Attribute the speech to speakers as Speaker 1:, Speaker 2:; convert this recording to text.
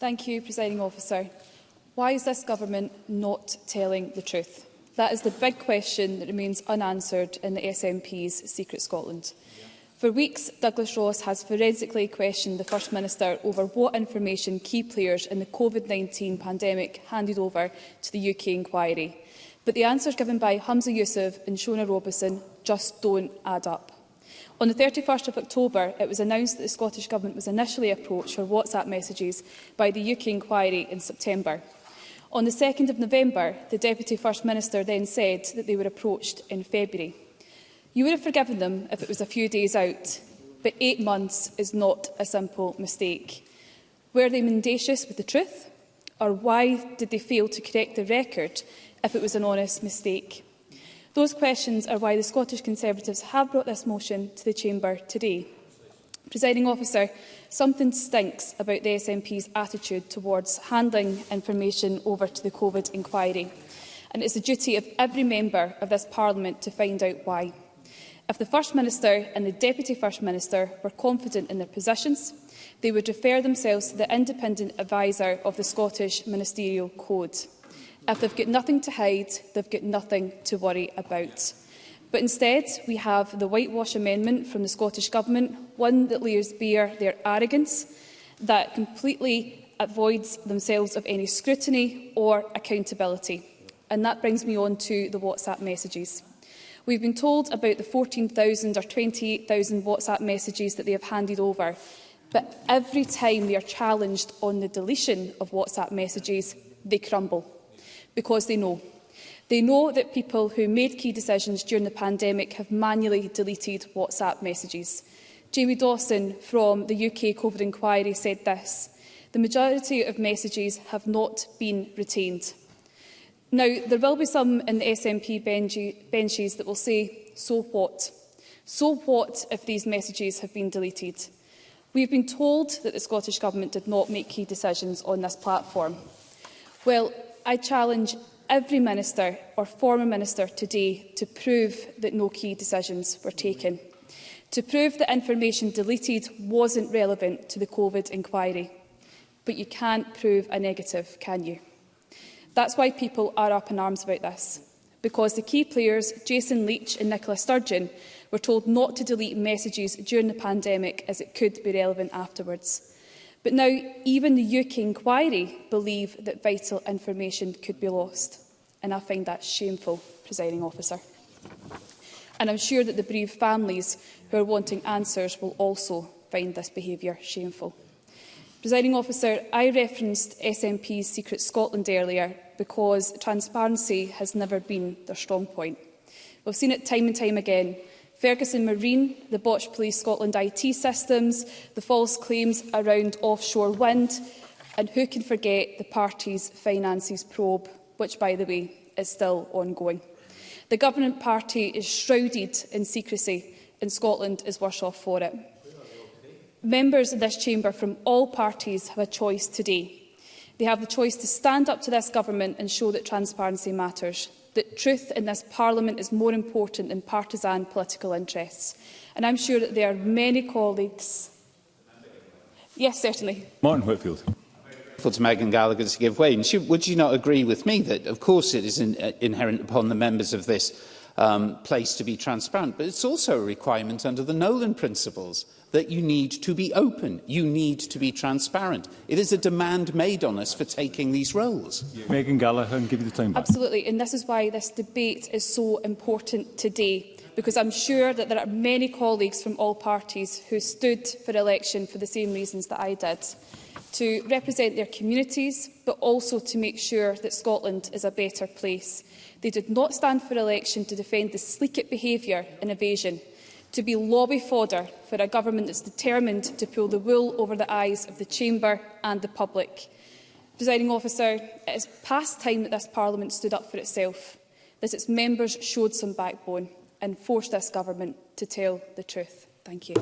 Speaker 1: Thank you, Presiding Officer. Why is this government not telling the truth? That is the big question that remains unanswered in the SNP's Secret Scotland. For weeks, Douglas Ross has forensically questioned the First Minister over what information key players in the COVID-19 pandemic handed over to the UK inquiry. But the answers given by Humza Yousaf and Shona Robison just don't add up. On the 31st of October, it was announced that the Scottish Government was initially approached for WhatsApp messages by the UK inquiry in September. On the 2nd of November, the Deputy First Minister then said that they were approached in February. You would have forgiven them if it was a few days out, but 8 months is not a simple mistake. Were they mendacious with the truth? Or why did they fail to correct the record if it was an honest mistake? Those questions are why the Scottish Conservatives have brought this motion to the Chamber today. Presiding Officer, something stinks about the SNP's attitude towards handing information over to the COVID inquiry, and it is the duty of every member of this Parliament to find out why. If the First Minister and the Deputy First Minister were confident in their positions, they would refer themselves to the independent adviser of the Scottish Ministerial Code. If they've got nothing to hide, they've got nothing to worry about. But instead, we have the whitewash amendment from the Scottish Government, one that lays bare their arrogance, that completely avoids themselves of any scrutiny or accountability. And that brings me on to the WhatsApp messages. We've been told about the 14,000 or 28,000 WhatsApp messages that they have handed over, but every time they are challenged on the deletion of WhatsApp messages, they crumble. Because they know. They know that people who made key decisions during the pandemic have manually deleted WhatsApp messages. Jamie Dawson from the UK COVID inquiry said this: "The majority of messages have not been retained." Now, there will be some in the SNP benches that will say, so what? So what if these messages have been deleted? We have been told that the Scottish Government did not make key decisions on this platform. Well, I challenge every minister or former minister today to prove that no key decisions were taken, to prove that information deleted wasn't relevant to the COVID inquiry. But you can't prove a negative, can you? That's why people are up in arms about this, because the key players, Jason Leach and Nicola Sturgeon, were told not to delete messages during the pandemic as it could be relevant afterwards. But now even the UK inquiry believe that vital information could be lost. And I find that shameful, Presiding Officer. And I'm sure that the bereaved families who are wanting answers will also find this behaviour shameful. Presiding Officer, I referenced SNP's Secret Scotland earlier because transparency has never been their strong point. We've seen it time and time again. Ferguson Marine, the botched Police Scotland IT systems, the false claims around offshore wind, and who can forget the party's finances probe, which, by the way, is still ongoing. The Government Party is shrouded in secrecy, and Scotland is worse off for it. Members of this chamber from all parties have a choice today. They have the choice to stand up to this government and show that transparency matters, that truth in this Parliament is more important than partisan political interests. And I'm sure that there are many colleagues... Yes, certainly.
Speaker 2: Martin Whitfield.
Speaker 3: To Meghan Gallacher to give way. And would you not agree with me that, of course, it is inherent upon the members of this place to be transparent, but it's also a requirement under the Nolan principles that you need to be open, you need to be transparent. It is a demand made on us for taking these roles.
Speaker 2: Meghan Gallacher, and give you the time back.
Speaker 1: Absolutely, and this is why this debate is so important today, because I'm sure that there are many colleagues from all parties who stood for election for the same reasons that I did, to represent their communities, but also to make sure that Scotland is a better place. They did not stand for election to defend the sleekit behaviour and evasion, to be lobby fodder for a government that's determined to pull the wool over the eyes of the Chamber and the public. Presiding Officer, it is past time that this Parliament stood up for itself, that its members showed some backbone and forced this government to tell the truth. Thank you.